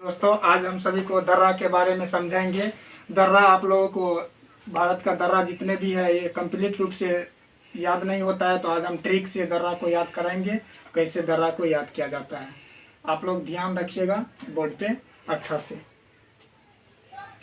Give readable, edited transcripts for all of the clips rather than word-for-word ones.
दोस्तों, आज हम सभी को दर्रा के बारे में समझाएंगे। दर्रा आप लोगों को भारत का दर्रा जितने भी है ये कंप्लीट रूप से याद नहीं होता है, तो आज हम ट्रिक से दर्रा को याद कराएंगे, कैसे दर्रा को याद किया जाता है। आप लोग ध्यान रखिएगा बोर्ड पे अच्छा से।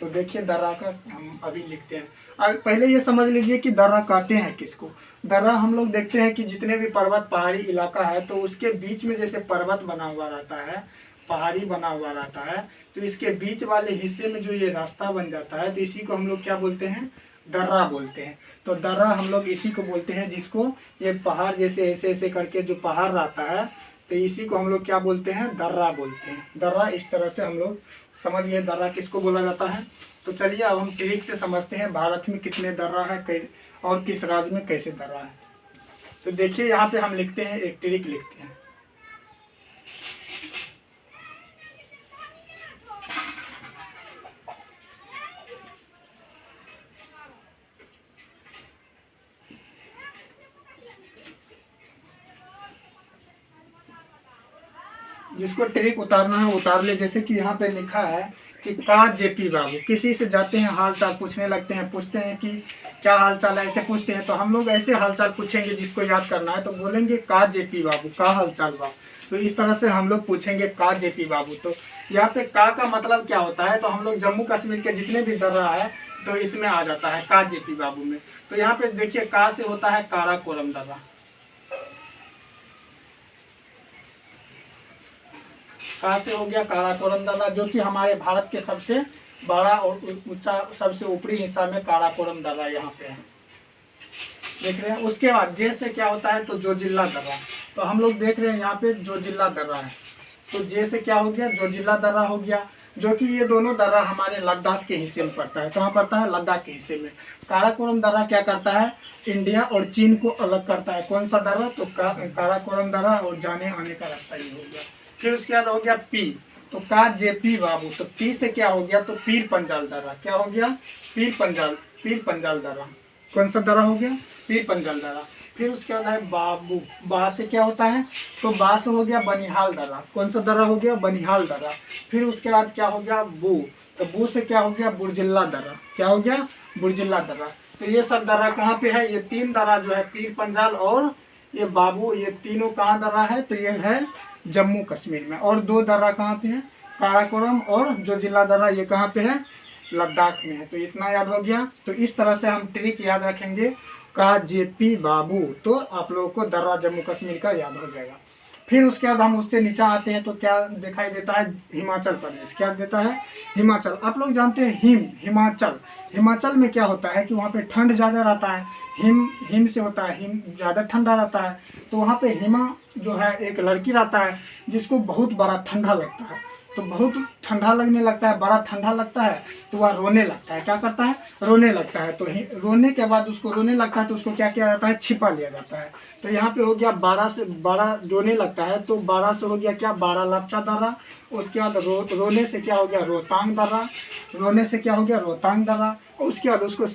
तो देखिए दर्रा का हम अभी लिखते हैं। पहले ये समझ लीजिए कि दर्रा कहते हैं किसको। दर्रा हम लोग देखते हैं कि जितने भी पर्वत पहाड़ी इलाका है तो उसके बीच में जैसे पर्वत बना हुआ रहता है, पहाड़ी बना हुआ रहता है, तो इसके बीच वाले हिस्से में जो ये रास्ता बन जाता है तो इसी को हम लोग क्या बोलते हैं, दर्रा बोलते हैं। तो दर्रा हम लोग इसी को बोलते हैं जिसको ये पहाड़ जैसे ऐसे ऐसे करके जो पहाड़ रहता है तो इसी को हम लोग क्या बोलते हैं, दर्रा बोलते हैं। दर्रा इस तरह से हम लोग समझ गए दर्रा किसको बोला जाता है। तो चलिए अब हम ट्रिक से समझते हैं भारत में कितने दर्रा है और किस राज्य में कैसे दर्रा है। तो देखिए यहाँ पे हम लिखते हैं, एक ट्रिक लिखते हैं। जिसको ट्रिक उतारना है उतार ले। जैसे कि यहाँ पे लिखा है कि का जेपी बाबू, किसी से जाते हैं हाल चाल पूछने लगते हैं, पूछते हैं कि क्या हाल चाल है, ऐसे पूछते हैं। तो हम लोग ऐसे हाल चाल पूछेंगे जिसको याद करना है, तो बोलेंगे का जेपी बाबू, का हाल चाल बाबू। तो इस तरह से हम लोग पूछेंगे का जेपी बाबू। तो यहाँ पे का मतलब क्या होता है, तो हम लोग जम्मू कश्मीर के जितने भी दर्रा है तो इसमें आ जाता है का जेपी बाबू में। तो यहाँ पे देखिए का से होता है काराकोरम दर्रा, का से हो गया काराकोरम दर्रा, जो कि हमारे भारत के सबसे बड़ा और ऊंचा सबसे ऊपरी हिस्सा में काराकोरम दर्रा यहाँ पे है, देख रहे हैं। उसके बाद जे से क्या होता है, तो जोजिल्ला दर्रा। तो हम लोग देख रहे हैं यहाँ पे जोजिल्ला दर्रा है, तो जे से क्या हो गया, जोजिल्ला दर्रा हो गया, जो कि ये दोनों दर्रा हमारे लद्दाख के हिस्से में पड़ता है। कहाँ पड़ता है, लद्दाख के हिस्से में। काराकोरम दर्रा क्या करता है, इंडिया और चीन को अलग करता है। कौन सा दर्रा, तो काराकोरम दर्रा, और जाने आने का रास्ता ये हो गया। फिर उसके बाद हो गया पी, तो का जेपी बाबू। तो पी से क्या हो गया, तो पीर पंजाल दर्रा। क्या हो गया, पीर पंजाल दर्रा। कौन सा दर्रा हो गया, पीर पंजाल दर्रा। फिर उसके बाद है बाबू, बा से क्या होता है, तो बा से हो गया बनिहाल दर्रा। कौन सा दर्रा हो गया, बनिहाल दर्रा। फिर उसके बाद क्या हो गया बू, तो बू से क्या हो गया, बुरजिल्ला दर्रा। क्या हो गया, बुरजिल्ला दर्रा। तो ये सब दर्रा कहाँ पे है, ये तीन दर्रा जो है पीर पंजाल और ये बाबू, ये तीनों कहाँ दर्रा है, तो ये है जम्मू कश्मीर में। और दो दर्रा कहाँ पे है, काराकोरम और जोजिल्ला दर्रा, ये कहाँ पे है, लद्दाख में है। तो इतना याद हो गया। तो इस तरह से हम ट्रिक याद रखेंगे का जेपी बाबू, तो आप लोगों को दर्रा जम्मू कश्मीर का याद हो जाएगा। फिर उसके बाद हम उससे नीचे आते हैं तो क्या दिखाई देता है, हिमाचल प्रदेश। क्या देता है, हिमाचल। आप लोग जानते हैं हिमाचल। हिमाचल में क्या होता है कि वहाँ पे ठंड ज़्यादा रहता है, हिम से होता है, हिम ज़्यादा ठंडा रहता है। तो वहाँ पे हिमा जो है एक लड़की रहता है जिसको बहुत बड़ा ठंडा लगता है। तो बहुत ठंडा लगने लगता है, बड़ा ठंडा लगता है, तो वह रोने लगता है। क्या करता है, रोने लगता है। तो रोने के बाद उसको रोने लगता है तो उसको क्या किया जाता है, छिपा लिया जाता है। तो यहाँ पे हो गया 12 से 12 रोने लगता है, तो 12 से हो गया क्या, 12 लपचा दर्रा। उसके बाद रोने से क्या हो गया, रोहतांग दर्रा। रोने से क्या हो गया, रोहतांग दर्रा। और उसके बाद उसको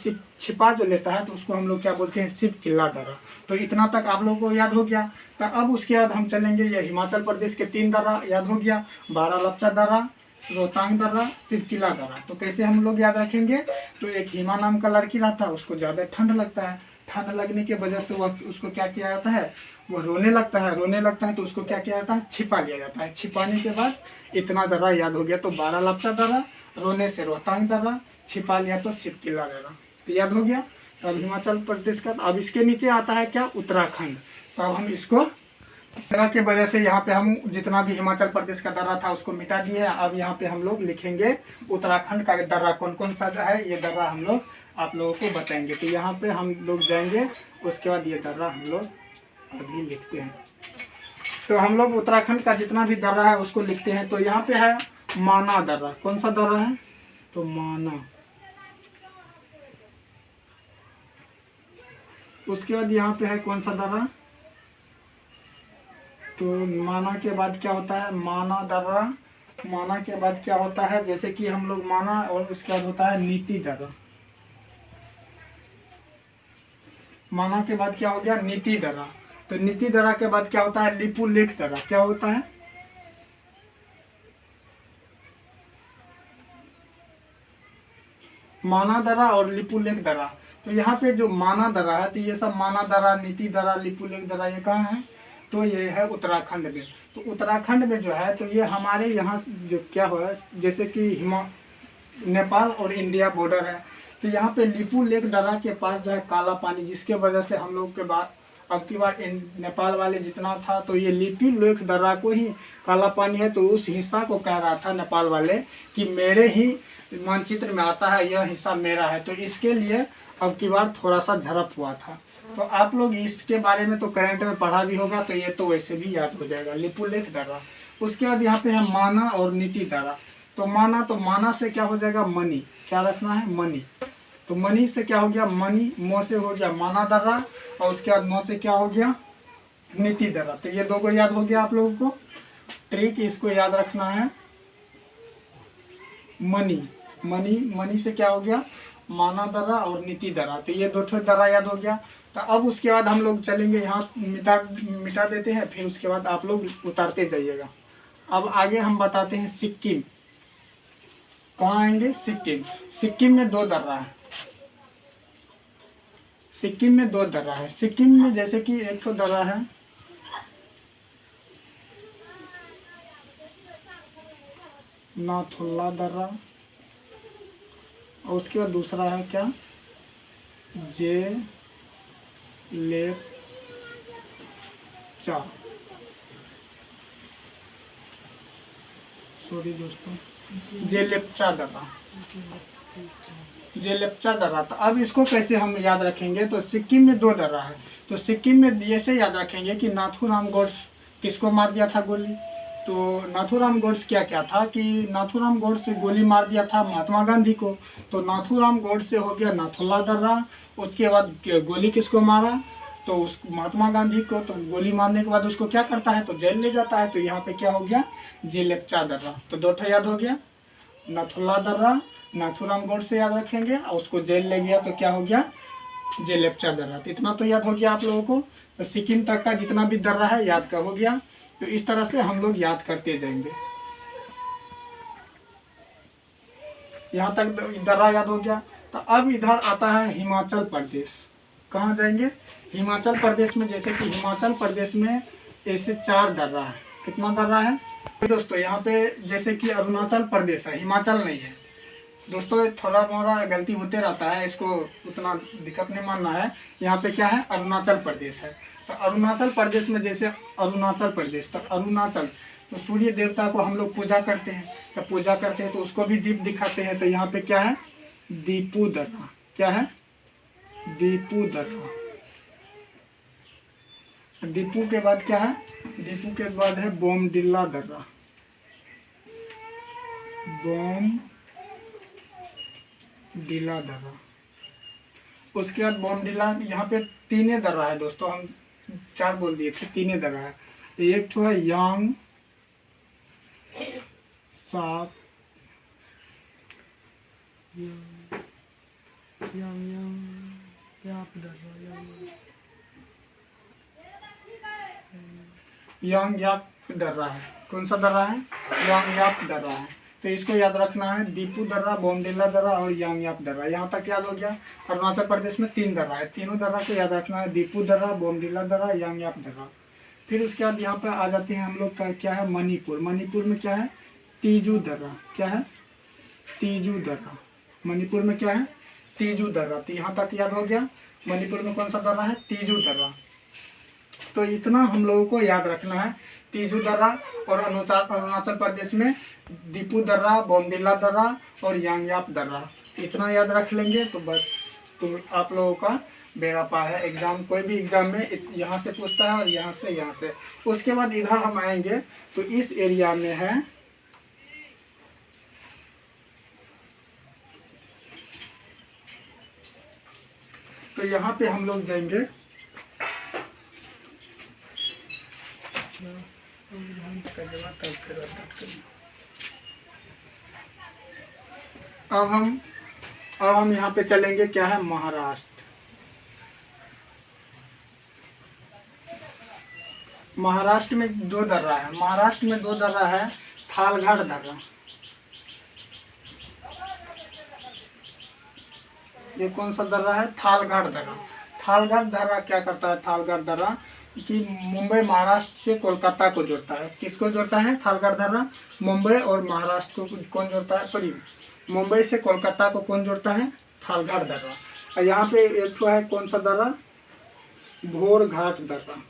छिपा जो लेता है तो उसको हम लोग क्या बोलते हैं, शिव किला दर्रा। तो इतना तक आप लोगों को याद हो गया। तो अब उसके बाद हम चलेंगे, ये हिमाचल प्रदेश के 3 दर्रा याद हो गया, 12 लपचा दर्रा, रोहतांग दर्रा, शिव किला दर्रा। तो कैसे हम लोग याद रखेंगे, तो एक हिमा नाम का लड़की रहता है, उसको ज़्यादा ठंड लगता है। ठंड लगने की वजह से वह उसको क्या किया जाता है, वो रोने लगता है तो उसको क्या किया जाता है, छिपा लिया जाता है। छिपाने के बाद इतना दर्रा याद हो गया। तो 12 लपचा दर्रा, रोने से रोहतांग दर्रा, छिपा लिया तो शिव किला दर्रा। तो याद हो गया। तो अब हिमाचल प्रदेश का, अब इसके नीचे आता है क्या, उत्तराखंड। तो अब हम इसको इस तरह की वजह से यहाँ पे हम जितना भी हिमाचल प्रदेश का दर्रा था उसको मिटा दिए। अब यहाँ पे हम लोग लिखेंगे उत्तराखंड का दर्रा कौन कौन सा है, ये दर्रा हम लोग आप लोगों को बताएंगे। तो यहाँ पे हम लोग जाएंगे, उसके बाद ये दर्रा हम लोग अभी लिखते हैं। तो हम लोग उत्तराखंड का जितना भी दर्रा है उसको लिखते हैं। तो यहाँ पे है माना दर्रा। कौन सा दर्रा है, तो माना। उसके बाद यहाँ पे है कौन सा दर्रा, तो माना के बाद क्या होता है, माना दर्रा। माना के बाद क्या होता है, जैसे कि हम लोग माना, और उसके बाद होता है नीति दर्रा। माना के बाद क्या हो गया, नीति दर्रा। तो नीति दर्रा के बाद क्या होता है, लिपुलेख दर्रा। क्या होता है, माना दर्रा और लिपुलेख दर्रा। तो यहाँ पे जो माना दर्रा है, तो ये सब माना दर्रा, नीति दर्रा, लिपुलेख दर्रा ये कहाँ है? तो ये है उत्तराखंड में। तो उत्तराखंड में जो है, तो ये हमारे यहाँ जो क्या हुआ, जैसे कि नेपाल और इंडिया बॉर्डर है, तो यहाँ पे लिपुलेख दर्रा के पास जो है काला पानी, जिसके वजह से हम लोग के बाद अब की बार नेपाल वाले जितना था, तो ये लिपुलेख दर्रा को ही काला पानी है, तो उस हिस्सा को कह रहा था नेपाल वाले कि मेरे ही मानचित्र में आता है, यह हिस्सा मेरा है। तो इसके लिए अब की बार थोड़ा सा झड़प हुआ था। तो आप लोग इसके बारे में तो करंट में पढ़ा भी होगा, तो ये तो वैसे भी याद हो जाएगा, लिपुलेख दर्रा। उसके बाद यहाँ पे है माना और नीति दर्रा। तो माना से क्या हो जाएगा? मनी। क्या रखना है? मनी। तो मनी से क्या हो गया? मनी। मो से हो गया माना दर्रा, और उसके बाद मो से क्या हो गया? नीति दर्रा। तो ये दो को याद हो गया आप लोगों को। ट्रिक इसको याद रखना है, मनी। मनी से क्या हो गया? माना दर्रा और नीति दर्रा। तो ये दो दर्रा याद हो गया। तो अब उसके बाद हम लोग चलेंगे, यहाँ मिटा देते हैं, फिर उसके बाद आप लोग उतारते जाइएगा। अब आगे हम बताते हैं सिक्किम। कहाँ आएंगे? सिक्किम। सिक्किम में दो दर्रा है। सिक्किम में दो दर्रा है। सिक्किम में जैसे कि एक तो दर्रा है नाथुला दर्रा, और उसके बाद दूसरा है क्या? जेलेप्चा। सॉरी दोस्तों, जेलेप्चा दर्रा। जेलेप्चा दर्रा। तो अब इसको कैसे हम याद रखेंगे? तो सिक्किम में दो दर्रा है, तो सिक्किम में ऐसे याद रखेंगे कि नाथूराम गोड्स किसको मार दिया था गोली। तो नाथूराम गोड्स क्या क्या था कि नाथूराम गोड्स से गोली मार दिया था महात्मा गांधी को। तो नाथूराम गोड्स से हो गया नाथुला दर्रा। उसके बाद गोली किसको मारा? तो उस महात्मा गांधी को। तो गोली मारने के बाद उसको क्या करता है? तो जेल ले जाता है। तो यहाँ पे क्या हो गया? जेलेप्चा दर्रा। तो दो ठो याद हो गया, नाथुला दर्रा नाथूराम गोड्स से याद रखेंगे, और उसको जेल ले गया तो क्या हो गया? जेलेप्चा दर्रा। तो इतना तो याद हो गया आप लोगों को। तो सिक्किम तक का जितना भी दर्रा है याद का हो गया। तो इस तरह से हम लोग याद करते जाएंगे। यहाँ तक दर्रा याद हो गया। तो अब इधर आता है हिमाचल प्रदेश। कहाँ जाएंगे? हिमाचल प्रदेश में, जैसे कि हिमाचल प्रदेश में ऐसे 4 दर्रा है। कितना दर्रा है दोस्तों? यहाँ पे जैसे कि अरुणाचल प्रदेश है, हिमाचल नहीं है दोस्तों। थोड़ा मोड़ा गलती होते रहता है, इसको उतना दिक्कत नहीं मानना है। यहाँ पे क्या है? अरुणाचल प्रदेश है। तो अरुणाचल प्रदेश में जैसे अरुणाचल प्रदेश, तो अरुणाचल, तो सूर्य देवता को हम लोग पूजा करते हैं। तो पूजा करते हैं तो उसको भी दीप दिखाते हैं। तो यहाँ पे क्या है? दीपू दर्रा। क्या है? दीपू दर्रा। दीपू के बाद क्या है? दीपू के बाद है बोमडिल्ला दर्रा। बोमडिल्ला दर्रा। उसके बाद बोमडिल्ला, यहाँ पे 3 दर्रा है दोस्तों। हम 4 बोल दिए थे, 3 दर्रा है। एक तो है यांग साप, यांग याप दर्रा है। कौन सा दर्रा है? यांग याप दर्रा है। तो इसको याद रखना है, दीपू दर्रा, बोमडिल्ला दर्रा और यांग याप दर्रा। यहाँ तक याद हो गया। अरुणाचल प्रदेश में 3 दर्रा है, तीनों दर्रा को याद रखना है, दीपू दर्रा, बोमडिल्ला दर्रा, यांग याप दर्रा। फिर उसके बाद यहाँ पे आ जाते हैं हम लोग का, क्या है? मणिपुर। मणिपुर में क्या है? तीजू दर्रा। क्या है? तीजू दर्रा। मणिपुर में क्या है? तीजू दर्रा। तो यहाँ तक याद हो गया। मणिपुर में कौन सा दर्रा है? तीजू दर्रा। तो इतना हम लोगों को याद रखना है, तीजू दर्रा, और अरुणाचल प्रदेश में दीपू दर्रा, बोमडिल्ला दर्रा और यांगयाप दर्रा। इतना याद रख लेंगे तो बस, तो आप लोगों का बेड़ा पार है। एग्जाम, कोई भी एग्जाम में यहाँ से पूछता है और यहाँ से। उसके बाद इधर हम आएंगे तो इस एरिया में है तो यहाँ पे हम लोग जाएंगे। अब हम यहाँ पे चलेंगे, क्या है? महाराष्ट्र। महाराष्ट्र में 2 दर्रा है। महाराष्ट्र में 2 दर्रा है, थालघाट दर्रा। ये कौन सा दर्रा है? थालघाट दर्रा। थालघाट दर्रा क्या करता है? थालघाट दर्रा कि मुंबई महाराष्ट्र से कोलकाता को जोड़ता है। किसको जोड़ता है? थालघाट दर्रा मुंबई और महाराष्ट्र को कौन जोड़ता है? सॉरी, मुंबई से कोलकाता को कौन जोड़ता है? थालघाट दर्रा। और यहाँ पे एक तो है कौन सा दर्रा? भोरघाट दर्रा।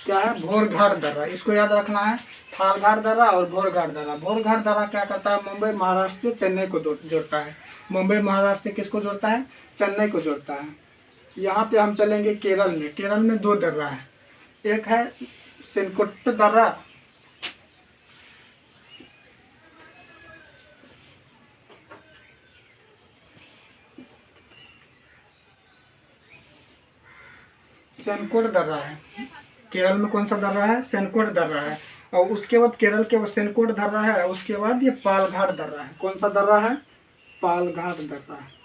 क्या है? भोरघाट दर्रा। इसको याद रखना है, थालघाट दर्रा और भोरघाट दर्रा। भोरघाट दर्रा क्या करता है? मुंबई महाराष्ट्र से चेन्नई को जोड़ता है। मुंबई महाराष्ट्र से किसको जोड़ता है? चेन्नई को जोड़ता है। यहाँ पे हम चलेंगे केरल में। केरल में दो दर्रा है, एक है सेनकुट्ट दर्रा, सेनकोट दर्रा है। केरल में कौन सा दर्रा है? सेनकोट दर्रा है। और उसके बाद केरल के सेनकोट दर्रा है, उसके बाद ये पालघाट दर्रा है। कौन सा दर्रा है? पालघाट दर्रा है।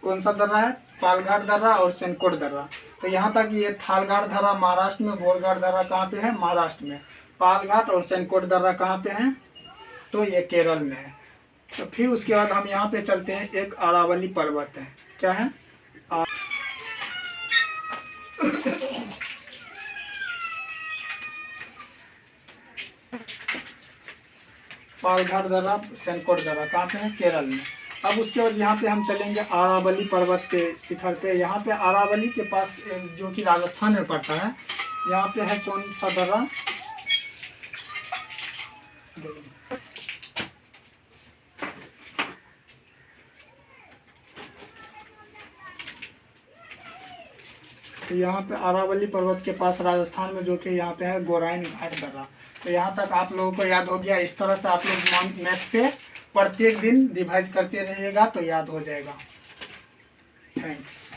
कौन सा दर्रा है? पालघाट दर्रा और सेनकोट दर्रा। तो यहाँ तक ये थालघाट दर्रा महाराष्ट्र में, भोरघाट दर्रा कहाँ पे है? महाराष्ट्र में। पालघाट और सेनकोट दर्रा कहाँ पे हैं? तो ये केरल में है। तो फिर उसके बाद हम यहाँ पे चलते हैं, एक अरावली पर्वत है। क्या है? पालघाट दर्रा, सेनकोट दर्रा कहाँ पे है? केरल में। अब उसके बाद यहाँ पे हम चलेंगे अरावली पर्वत के शिखर पे। यहाँ पे अरावली के पास जो कि राजस्थान में पड़ता है, यहाँ पे है कौन सा दर्रा? तो यहाँ पे अरावली पर्वत के पास राजस्थान में, जो कि यहाँ पे है गोराइन घाट दर्रा। तो यहाँ तक आप लोगों को याद हो गया। इस तरह से आप लोग मैथ पे प्रत्येक दिन रिवाइज करते रहिएगा तो याद हो जाएगा। थैंक्स।